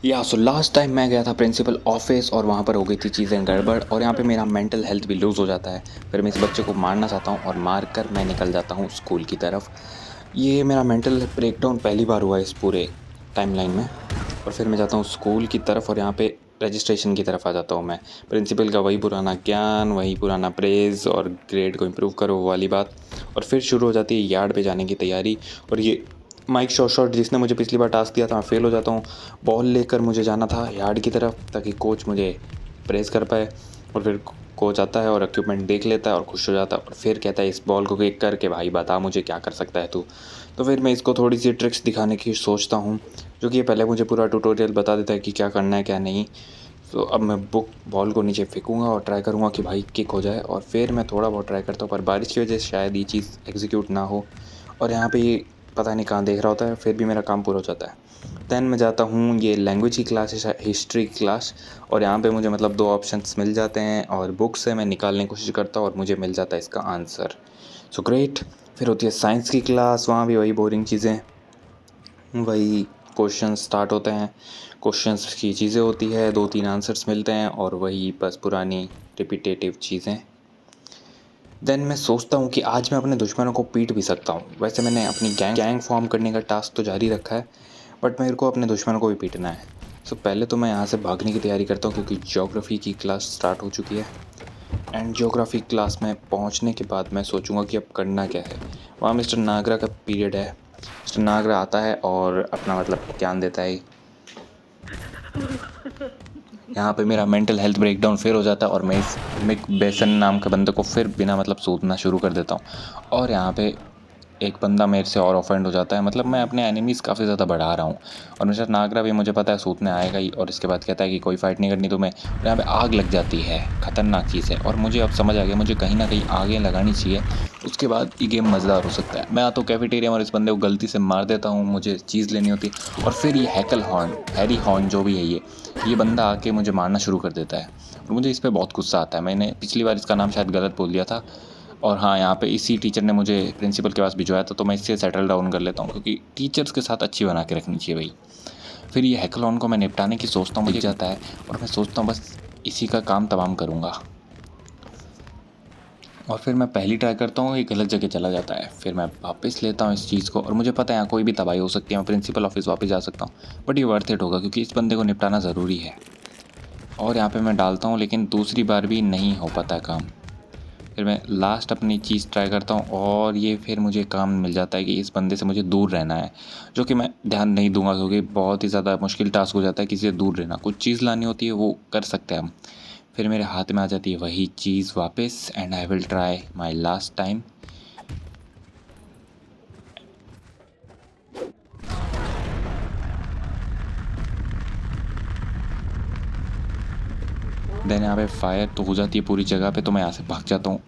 या so last time मैं गया था प्रिंसिपल ऑफिस और वहाँ पर हो गई थी चीज़ें गड़बड़ और यहाँ पे मेरा मेंटल हेल्थ भी लूज़ हो जाता है। फिर मैं इस बच्चे को मारना चाहता हूँ और मार कर मैं निकल जाता हूँ स्कूल की तरफ। ये मेरा मेंटल ब्रेकडाउन पहली बार हुआ है इस पूरे टाइमलाइन में। और फिर मैं जाता हूँ स्कूल की तरफ और यहाँ पे रजिस्ट्रेशन की तरफ आ जाता हूँ मैं। प्रिंसिपल का वही पुराना ज्ञान, वही पुराना प्रेज़ और ग्रेड को इम्प्रूव करो वो वाली बात। और फिर शुरू हो जाती है यार्ड पे जाने की तैयारी। और ये माइक शॉट जिसने मुझे पिछली बार टास्क दिया था, मैं फ़ेल हो जाता हूँ। बॉल लेकर मुझे जाना था यार्ड की तरफ ताकि कोच मुझे प्रेज़ कर पाए। और फिर कोच आता है और इक्विपमेंट देख लेता है और खुश हो जाता है और फिर कहता है इस बॉल को किक करके भाई बता मुझे क्या कर सकता है तू। तो फिर मैं इसको थोड़ी सी ट्रिक्स दिखाने की सोचता हूँ, जो कि ये पहले मुझे पूरा ट्यूटोरियल बता देता है कि क्या करना है क्या नहीं। तो अब मैं बॉल को नीचे फेंकूँगा और ट्राई करूँगा कि भाई किक हो जाए और फिर मैं थोड़ा बहुत ट्राई करता हूँ, पर बारिश की वजह से शायद ये चीज़ एग्जीक्यूट ना हो। और यहाँ पे ये पता नहीं कहाँ देख रहा होता है, फिर भी मेरा काम पूरा हो जाता है। देन मैं जाता हूँ, ये लैंग्वेज की क्लास है, हिस्ट्री क्लास। और यहाँ पे मुझे मतलब 2 ऑप्शंस मिल जाते हैं और बुक से मैं निकालने की कोशिश करता हूँ और मुझे मिल जाता है इसका आंसर। So great. फिर होती है साइंस की क्लास, वहाँ भी वही बोरिंग चीज़ें, वही क्वेश्चन स्टार्ट होते हैं। क्वेश्चंस की चीज़ें होती है, 2-3 आंसर्स मिलते हैं और वही बस पुरानी रिपीटेटिव चीज़ें। देन मैं सोचता हूँ कि आज मैं अपने दुश्मनों को पीट भी सकता हूँ। वैसे मैंने अपनी गैंग फॉर्म करने का टास्क तो जारी रखा है, बट मेरे को अपने दुश्मनों को भी पीटना है। सो पहले तो मैं यहाँ से भागने की तैयारी करता हूँ क्योंकि ज्योग्राफी की क्लास स्टार्ट हो चुकी है। एंड ज्योग्राफी क्लास में पहुँचने के बाद मैं सोचूंगा कि अब करना क्या है। वहाँ मिस्टर नागरा का पीरियड है। मिस्टर नागरा आता है और अपना मतलब ज्ञान देता है। यहाँ पे मेरा मेंटल हेल्थ ब्रेकडाउन फिर हो जाता है और मैं इस मिक बेसन नाम के बंदे को फिर बिना मतलब सूदना शुरू कर देता हूँ। और यहाँ पे एक बंदा मेरे से और ऑफेंड हो जाता है, मतलब मैं अपने एनिमीज़ काफ़ी ज़्यादा बढ़ा रहा हूँ। और मिस्टर नागरा भी मुझे पता है सूतने आएगा ही और इसके बाद कहता है कि कोई फाइट नहीं करनी तुम्हें। और यहाँ पे आग लग जाती है, ख़तरनाक चीज़ है। और मुझे अब समझ आ गया मुझे कहीं ना कहीं आगे लगानी चाहिए, उसके बाद ये गेम मज़ेदार हो सकता है। मैं तो कैफेटेरिया में इस बंदे को गलती से मार देता हूँ, मुझे चीज़ लेनी होती है। और फिर ये हैरी हॉर्न जो भी है ये बंदा आके मुझे मारना शुरू कर देता है और मुझे इस पर बहुत गुस्सा आता है। मैंने पिछली बार इसका नाम शायद गलत बोल दिया था। और हाँ, यहाँ पे इसी टीचर ने मुझे प्रिंसिपल के पास भिजवाया था, तो मैं इससे सेटल डाउन कर लेता हूँ क्योंकि टीचर्स के साथ अच्छी बना के रखनी चाहिए भाई। फिर ये हैकलॉन को मैं निपटाने की सोचता हूँ, मुझे जाता है और मैं सोचता हूँ बस इसी का काम तमाम करूँगा। और फिर मैं पहली ट्राई करता हूँ, ये गलत जगह चला जाता है। फिर मैं वापस लेता हूँ इस चीज़ को और मुझे पता है यहाँ कोई भी तबाही हो सकती है, मैं प्रिंसिपल ऑफिस वापस जा सकता हूँ, बट ये वर्थ इट होगा क्योंकि इस बंदे को निपटाना ज़रूरी है। और यहाँ पे मैं डालता हूँ लेकिन दूसरी बार भी नहीं हो पाता है काम। फिर मैं लास्ट अपनी चीज़ ट्राई करता हूँ और ये फिर मुझे काम मिल जाता है कि इस बंदे से मुझे दूर रहना है, जो कि मैं ध्यान नहीं दूंगा क्योंकि बहुत ही ज़्यादा मुश्किल टास्क हो जाता है किसी से दूर रहना। कुछ चीज़ लानी होती है वो कर सकते हैं हम। फिर मेरे हाथ में आ जाती है वही चीज़ वापस and I will try my last time. Then यहाँ पे फायर तो हो जाती है पूरी जगह पे, तो मैं यहाँ से भाग जाता हूँ।